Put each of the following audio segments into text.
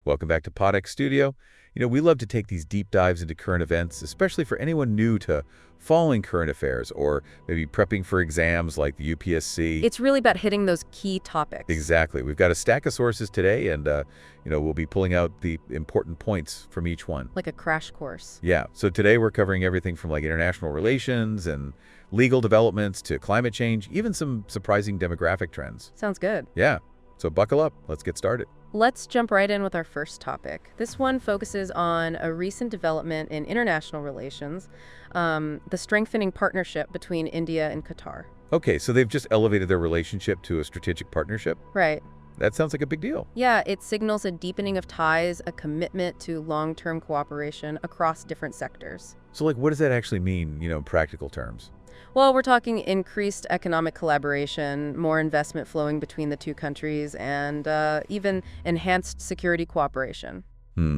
Welcome back to PodX Studio. We love to take these deep dives into current events, especially for anyone new to following current affairs or maybe prepping for exams like the UPSC. It's really about hitting those key topics. Exactly. We've got a stack of sources today, and we'll be pulling out the important points from each one. Like a crash course. Yeah. So today we're covering everything from like international relations and legal developments to climate change, even some surprising demographic trends. Sounds good. Yeah. So buckle up. Let's get started. Let's jump right in with our first topic. This one focuses on a recent development in international relations, the strengthening partnership between India and Qatar. Okay, so they've just elevated their relationship to a strategic partnership? Right. That sounds like a big deal. Yeah, it signals a deepening of ties, a commitment to long-term cooperation across different sectors. So what does that actually mean, in practical terms? Well, we're talking increased economic collaboration, more investment flowing between the two countries, and even enhanced security cooperation.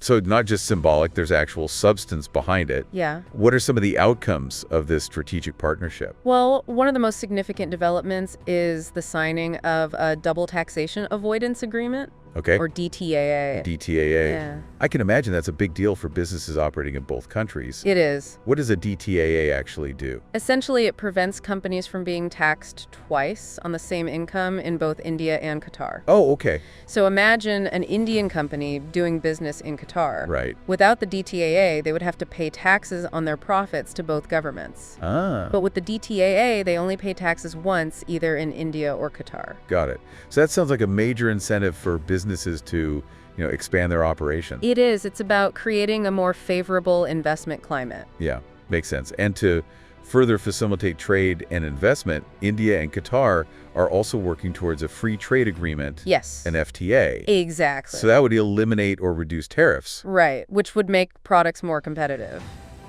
So not just symbolic, there's actual substance behind it. Yeah. What are some of the outcomes of this strategic partnership? Well, one of the most significant developments is the signing of a double taxation avoidance agreement. Okay. Or DTAA. DTAA. Yeah. I can imagine that's a big deal for businesses operating in both countries. It is. What does a DTAA actually do? Essentially, it prevents companies from being taxed twice on the same income in both India and Qatar. Oh, okay. So imagine an Indian company doing business in Qatar. Right. Without the DTAA, they would have to pay taxes on their profits to both governments. Ah. But with the DTAA, they only pay taxes once, either in India or Qatar. Got it. So that sounds like a major incentive for businesses to, expand their operation. It is. It's about creating a more favorable investment climate. Yeah, makes sense. And to further facilitate trade and investment, India and Qatar are also working towards a free trade agreement. Yes. An FTA. Exactly. So that would eliminate or reduce tariffs. Right, which would make products more competitive.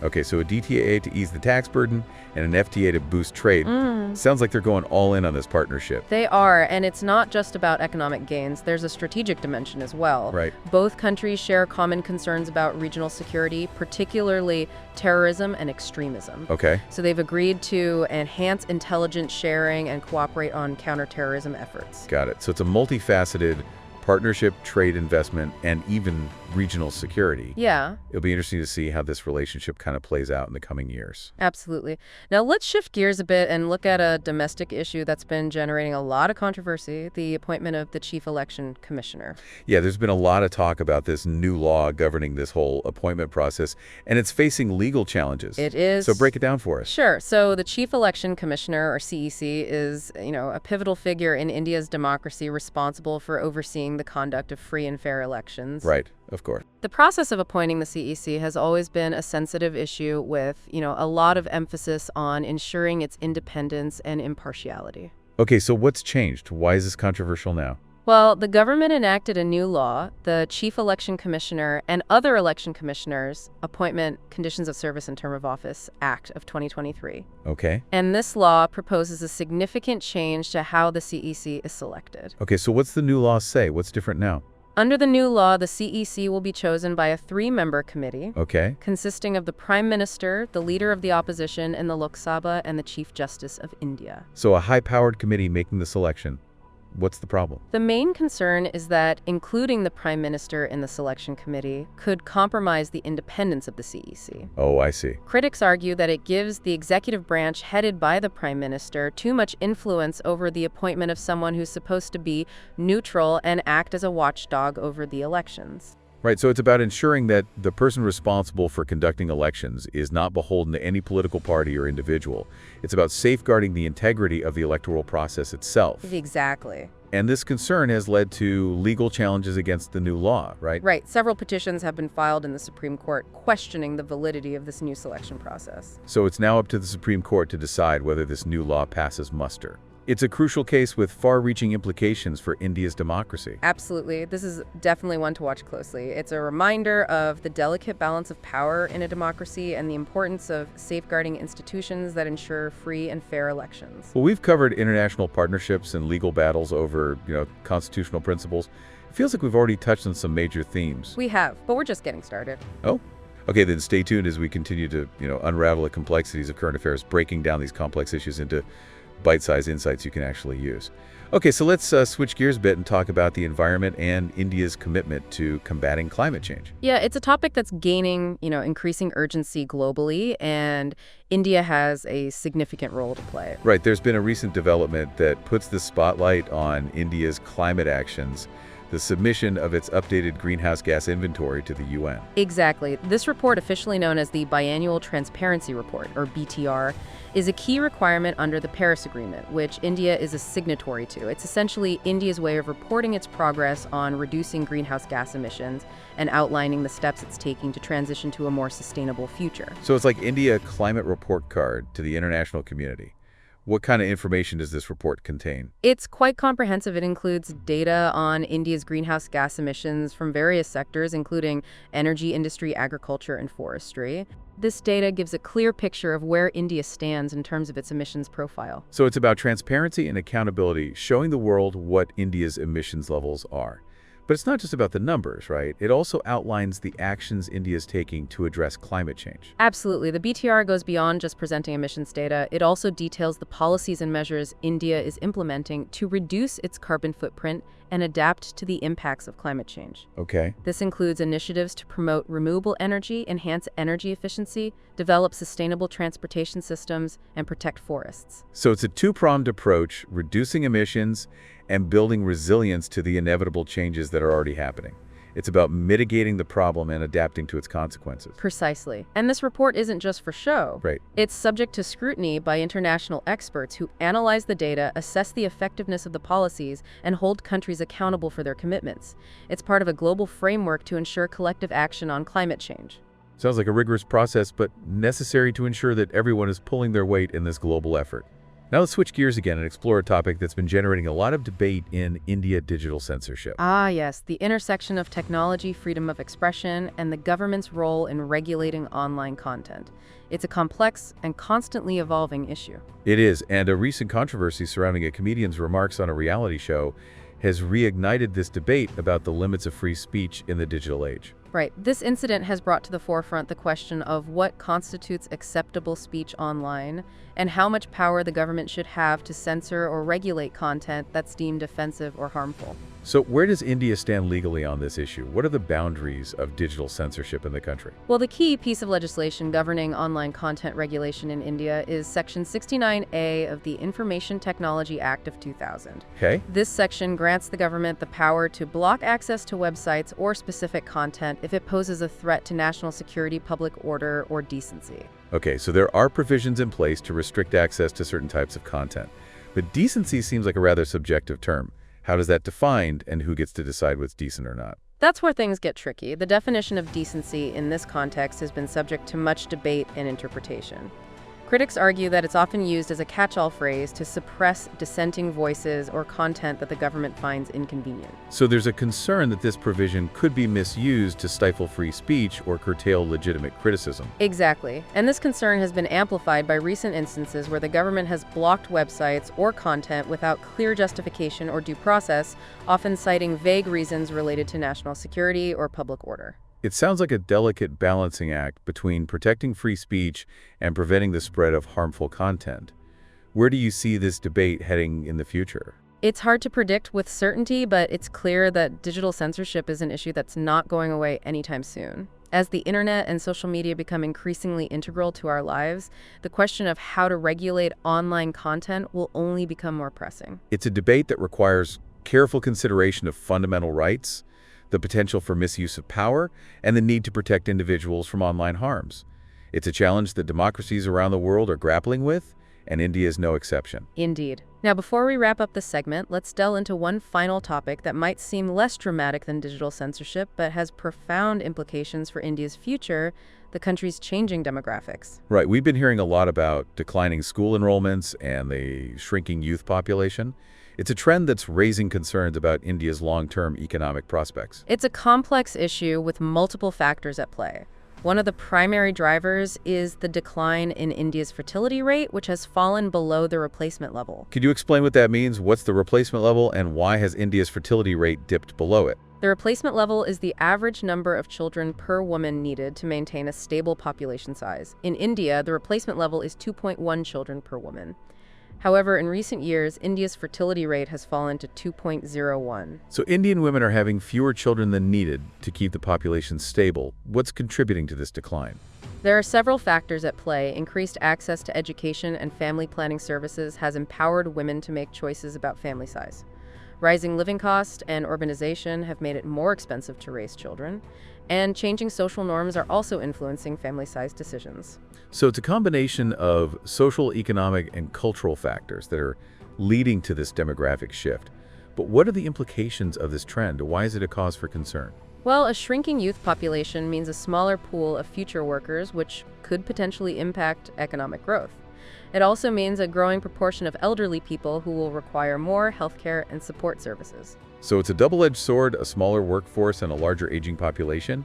Okay, so a DTAA to ease the tax burden and an FTA to boost trade. Sounds like they're going all in on this partnership. They are, and it's not just about economic gains. There's a strategic dimension as well. Right. Both countries share common concerns about regional security, particularly terrorism and extremism. Okay. So they've agreed to enhance intelligence sharing and cooperate on counterterrorism efforts. Got it. So it's a multifaceted partnership, trade, investment, and even regional security. Yeah. It'll be interesting to see how this relationship kind of plays out in the coming years. Absolutely. Now let's shift gears a bit and look at a domestic issue that's been generating a lot of controversy, the appointment of the Chief Election Commissioner. Yeah, there's been a lot of talk about this new law governing this whole appointment process, and it's facing legal challenges. It is. So break it down for us. Sure. So the Chief Election Commissioner, or CEC, is, a pivotal figure in India's democracy responsible for overseeing the conduct of free and fair elections. Right, of course. The process of appointing the CEC has always been a sensitive issue with, a lot of emphasis on ensuring its independence and impartiality. Okay, so what's changed? Why is this controversial now? Well, the government enacted a new law, the Chief Election Commissioner and Other Election Commissioners Appointment, Conditions of Service and Term of Office Act of 2023. Okay. And this law proposes a significant change to how the CEC is selected. Okay, so what's the new law say? What's different now? Under the new law, the CEC will be chosen by a 3-member committee. Okay. Consisting of the Prime Minister, the Leader of the Opposition in the Lok Sabha, and the Chief Justice of India. So a high-powered committee making the selection. What's the problem? The main concern is that including the Prime Minister in the selection committee could compromise the independence of the CEC. Oh, I see. Critics argue that it gives the executive branch headed by the Prime Minister too much influence over the appointment of someone who's supposed to be neutral and act as a watchdog over the elections. Right, so it's about ensuring that the person responsible for conducting elections is not beholden to any political party or individual. It's about safeguarding the integrity of the electoral process itself. Exactly. And this concern has led to legal challenges against the new law, right? Right. Several petitions have been filed in the Supreme Court questioning the validity of this new selection process. So it's now up to the Supreme Court to decide whether this new law passes muster. It's a crucial case with far-reaching implications for India's democracy. Absolutely. This is definitely one to watch closely. It's a reminder of the delicate balance of power in a democracy and the importance of safeguarding institutions that ensure free and fair elections. Well, we've covered international partnerships and legal battles over, constitutional principles. It feels like we've already touched on some major themes. We have, but we're just getting started. Oh? Okay, then stay tuned as we continue to, unravel the complexities of current affairs, breaking down these complex issues into bite-sized insights you can actually use. Okay, so let's switch gears a bit and talk about the environment and India's commitment to combating climate change. Yeah, it's a topic that's gaining, increasing urgency globally, and India has a significant role to play. Right, there's been a recent development that puts the spotlight on India's climate actions, the submission of its updated greenhouse gas inventory to the UN. Exactly. This report, officially known as the Biannual Transparency Report, or BTR, is a key requirement under the Paris Agreement, which India is a signatory to. It's essentially India's way of reporting its progress on reducing greenhouse gas emissions and outlining the steps it's taking to transition to a more sustainable future. So it's like India climate report card to the international community. What kind of information does this report contain? It's quite comprehensive. It includes data on India's greenhouse gas emissions from various sectors, including energy industry, agriculture, and forestry. This data gives a clear picture of where India stands in terms of its emissions profile. So it's about transparency and accountability, showing the world what India's emissions levels are. But it's not just about the numbers, right? It also outlines the actions India is taking to address climate change. Absolutely. The BTR goes beyond just presenting emissions data. It also details the policies and measures India is implementing to reduce its carbon footprint and adapt to the impacts of climate change. Okay. This includes initiatives to promote renewable energy, enhance energy efficiency, develop sustainable transportation systems, and protect forests. So it's a two-pronged approach, reducing emissions and building resilience to the inevitable changes that are already happening. It's about mitigating the problem and adapting to its consequences. Precisely. And this report isn't just for show. Right. It's subject to scrutiny by international experts who analyze the data, assess the effectiveness of the policies, and hold countries accountable for their commitments. It's part of a global framework to ensure collective action on climate change. Sounds like a rigorous process, but necessary to ensure that everyone is pulling their weight in this global effort. Now let's switch gears again and explore a topic that's been generating a lot of debate in India: digital censorship. Ah, yes, the intersection of technology, freedom of expression, and the government's role in regulating online content. It's a complex and constantly evolving issue. It is, and a recent controversy surrounding a comedian's remarks on a reality show has reignited this debate about the limits of free speech in the digital age. Right. This incident has brought to the forefront the question of what constitutes acceptable speech online and how much power the government should have to censor or regulate content that's deemed offensive or harmful. So where does India stand legally on this issue? What are the boundaries of digital censorship in the country? Well, the key piece of legislation governing online content regulation in India is Section 69A of the Information Technology Act of 2000. Okay. This section grants the government the power to block access to websites or specific content if it poses a threat to national security, public order, or decency. Okay, so there are provisions in place to restrict access to certain types of content. But decency seems like a rather subjective term. How does that defined, and who gets to decide what's decent or not? That's where things get tricky. The definition of decency in this context has been subject to much debate and interpretation. Critics argue that it's often used as a catch-all phrase to suppress dissenting voices or content that the government finds inconvenient. So there's a concern that this provision could be misused to stifle free speech or curtail legitimate criticism. Exactly. And this concern has been amplified by recent instances where the government has blocked websites or content without clear justification or due process, often citing vague reasons related to national security or public order. It sounds like a delicate balancing act between protecting free speech and preventing the spread of harmful content. Where do you see this debate heading in the future? It's hard to predict with certainty, but it's clear that digital censorship is an issue that's not going away anytime soon. As the internet and social media become increasingly integral to our lives, the question of how to regulate online content will only become more pressing. It's a debate that requires careful consideration of fundamental rights, the potential for misuse of power, and the need to protect individuals from online harms. It's a challenge that democracies around the world are grappling with, and India is no exception. Indeed. Now, before we wrap up this segment, let's delve into one final topic that might seem less dramatic than digital censorship, but has profound implications for India's future, the country's changing demographics. Right, we've been hearing a lot about declining school enrollments and the shrinking youth population. It's a trend that's raising concerns about India's long-term economic prospects. It's a complex issue with multiple factors at play. One of the primary drivers is the decline in India's fertility rate, which has fallen below the replacement level. Could you explain what that means? What's the replacement level, and why has India's fertility rate dipped below it? The replacement level is the average number of children per woman needed to maintain a stable population size. In India, the replacement level is 2.1 children per woman. However, in recent years, India's fertility rate has fallen to 2.01. So Indian women are having fewer children than needed to keep the population stable. What's contributing to this decline? There are several factors at play. Increased access to education and family planning services has empowered women to make choices about family size. Rising living costs and urbanization have made it more expensive to raise children, and changing social norms are also influencing family size decisions. So it's a combination of social, economic, and cultural factors that are leading to this demographic shift. But what are the implications of this trend? Why is it a cause for concern? Well, a shrinking youth population means a smaller pool of future workers, which could potentially impact economic growth. It also means a growing proportion of elderly people who will require more healthcare and support services. So it's a double-edged sword, a smaller workforce and a larger aging population.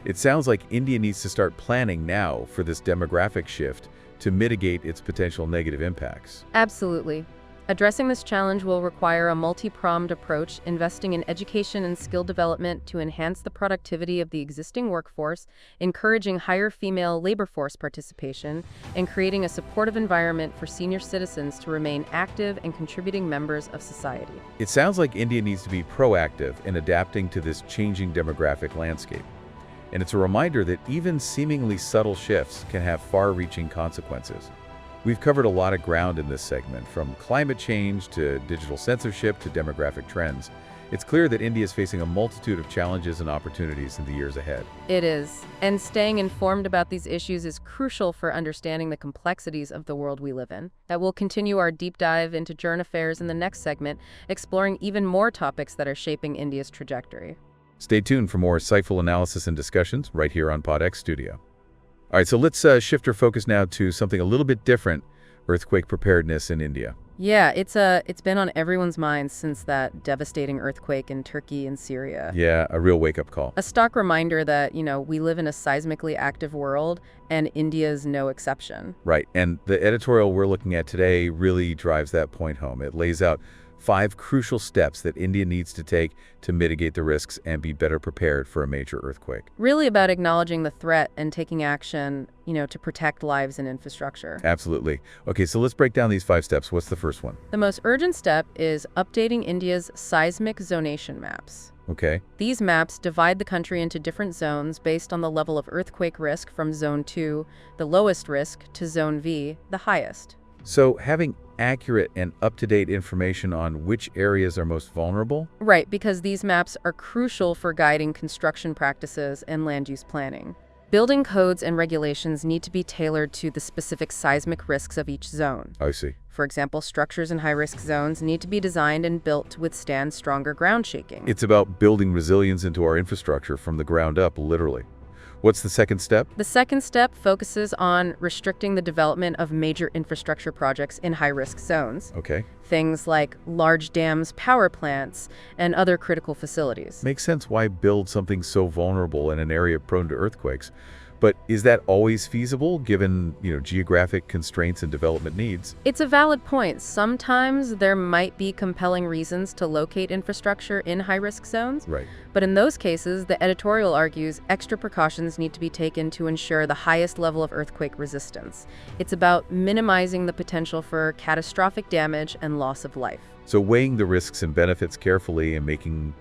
It sounds like India needs to start planning now for this demographic shift to mitigate its potential negative impacts. Absolutely. Addressing this challenge will require a multi-pronged approach, investing in education and skill development to enhance the productivity of the existing workforce, encouraging higher female labor force participation, and creating a supportive environment for senior citizens to remain active and contributing members of society. It sounds like India needs to be proactive in adapting to this changing demographic landscape. And it's a reminder that even seemingly subtle shifts can have far-reaching consequences. We've covered a lot of ground in this segment, from climate change to digital censorship to demographic trends. It's clear that India is facing a multitude of challenges and opportunities in the years ahead. It is. And staying informed about these issues is crucial for understanding the complexities of the world we live in. That will continue our deep dive into current affairs in the next segment, exploring even more topics that are shaping India's trajectory. Stay tuned for more insightful analysis and discussions right here on PodX Studio. All right, so let's shift our focus now to something a little bit different, earthquake preparedness in India. Yeah, it's been on everyone's minds since that devastating earthquake in Turkey and Syria. Yeah, a real wake-up call. A stark reminder that, we live in a seismically active world, and India's no exception. Right, and the editorial we're looking at today really drives that point home. It lays out 5 crucial steps that India needs to take to mitigate the risks and be better prepared for a major earthquake. Really about acknowledging the threat and taking action, to protect lives and infrastructure. Absolutely. Okay, so let's break down these 5 steps. What's the first one? The most urgent step is updating India's seismic zonation maps. Okay. These maps divide the country into different zones based on the level of earthquake risk from Zone 2, the lowest risk, to Zone V, the highest. So having accurate and up-to-date information on which areas are most vulnerable? Right, because these maps are crucial for guiding construction practices and land use planning. Building codes and regulations need to be tailored to the specific seismic risks of each zone. I see. For example, structures in high-risk zones need to be designed and built to withstand stronger ground shaking. It's about building resilience into our infrastructure from the ground up, literally. What's the second step? The second step focuses on restricting the development of major infrastructure projects in high-risk zones. Okay. Things like large dams, power plants, and other critical facilities. Makes sense why build something so vulnerable in an area prone to earthquakes. But is that always feasible given, geographic constraints and development needs? It's a valid point. Sometimes there might be compelling reasons to locate infrastructure in high-risk zones. Right. But in those cases, the editorial argues extra precautions need to be taken to ensure the highest level of earthquake resistance. It's about minimizing the potential for catastrophic damage and loss of life. So weighing the risks and benefits carefully and making,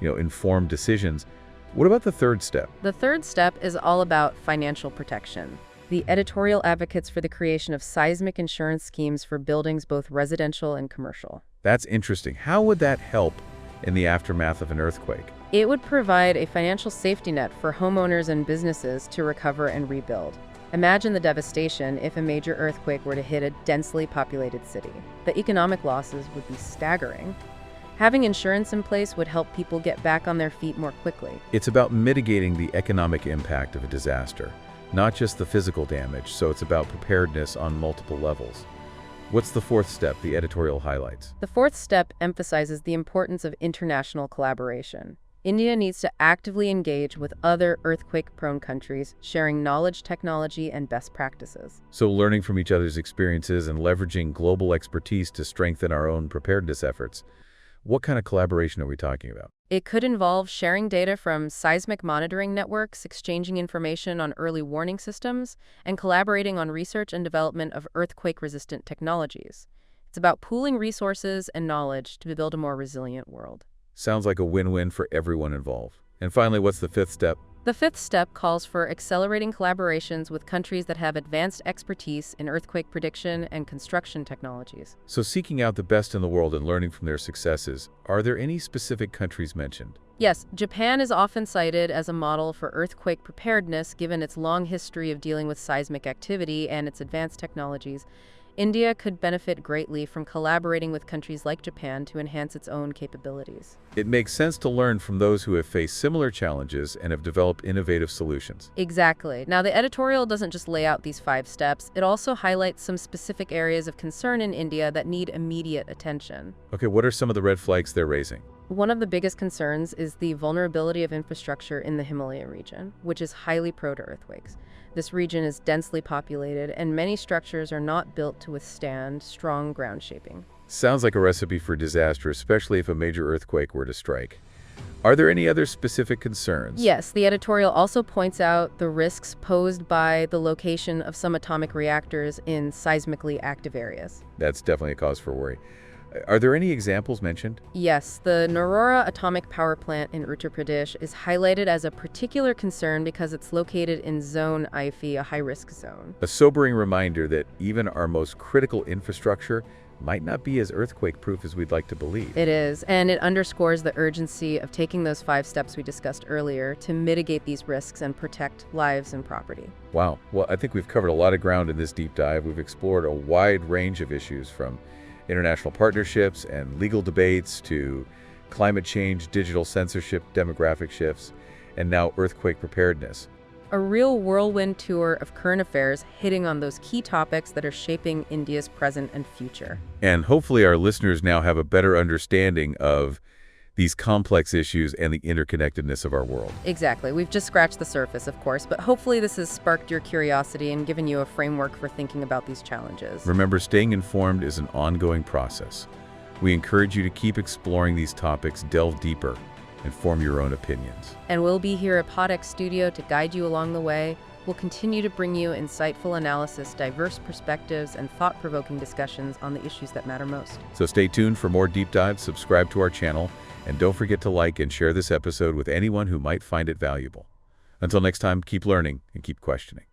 informed decisions. What about the third step? The third step is all about financial protection. The editorial advocates for the creation of seismic insurance schemes for buildings both residential and commercial. That's interesting. How would that help in the aftermath of an earthquake? It would provide a financial safety net for homeowners and businesses to recover and rebuild. Imagine the devastation if a major earthquake were to hit a densely populated city. The economic losses would be staggering. Having insurance in place would help people get back on their feet more quickly. It's about mitigating the economic impact of a disaster, not just the physical damage, so it's about preparedness on multiple levels. What's the fourth step the editorial highlights? The fourth step emphasizes the importance of international collaboration. India needs to actively engage with other earthquake-prone countries, sharing knowledge, technology, and best practices. So learning from each other's experiences and leveraging global expertise to strengthen our own preparedness efforts. What kind of collaboration are we talking about? It could involve sharing data from seismic monitoring networks, exchanging information on early warning systems, and collaborating on research and development of earthquake-resistant technologies. It's about pooling resources and knowledge to build a more resilient world. Sounds like a win-win for everyone involved. And finally, what's the fifth step? The fifth step calls for accelerating collaborations with countries that have advanced expertise in earthquake prediction and construction technologies. So seeking out the best in the world and learning from their successes, are there any specific countries mentioned? Yes, Japan is often cited as a model for earthquake preparedness given its long history of dealing with seismic activity and its advanced technologies. India could benefit greatly from collaborating with countries like Japan to enhance its own capabilities. It makes sense to learn from those who have faced similar challenges and have developed innovative solutions. Exactly. Now, the editorial doesn't just lay out these 5 steps, it also highlights some specific areas of concern in India that need immediate attention. Okay, what are some of the red flags they're raising? One of the biggest concerns is the vulnerability of infrastructure in the Himalaya region, which is highly prone to earthquakes. This region is densely populated, and many structures are not built to withstand strong ground shaping. Sounds like a recipe for disaster, especially if a major earthquake were to strike. Are there any other specific concerns? Yes, the editorial also points out the risks posed by the location of some atomic reactors in seismically active areas. That's definitely a cause for worry. Are there any examples mentioned? Yes, the Narora atomic power plant in Uttar Pradesh is highlighted as a particular concern because it's located in Zone IFE, a high-risk zone. A sobering reminder that even our most critical infrastructure might not be as earthquake-proof as we'd like to believe. It is, and it underscores the urgency of taking those 5 steps we discussed earlier to mitigate these risks and protect lives and property. Wow. Well, I think we've covered a lot of ground in this deep dive. We've explored a wide range of issues, from international partnerships and legal debates to climate change, digital censorship, demographic shifts, and now earthquake preparedness. A real whirlwind tour of current affairs hitting on those key topics that are shaping India's present and future. And hopefully our listeners now have a better understanding of these complex issues and the interconnectedness of our world. Exactly. We've just scratched the surface, of course, but hopefully this has sparked your curiosity and given you a framework for thinking about these challenges. Remember, staying informed is an ongoing process. We encourage you to keep exploring these topics, delve deeper, and form your own opinions. And we'll be here at PodX Studio to guide you along the way. We'll continue to bring you insightful analysis, diverse perspectives, and thought-provoking discussions on the issues that matter most. So stay tuned for more deep dives, subscribe to our channel, and don't forget to like and share this episode with anyone who might find it valuable. Until next time, keep learning and keep questioning.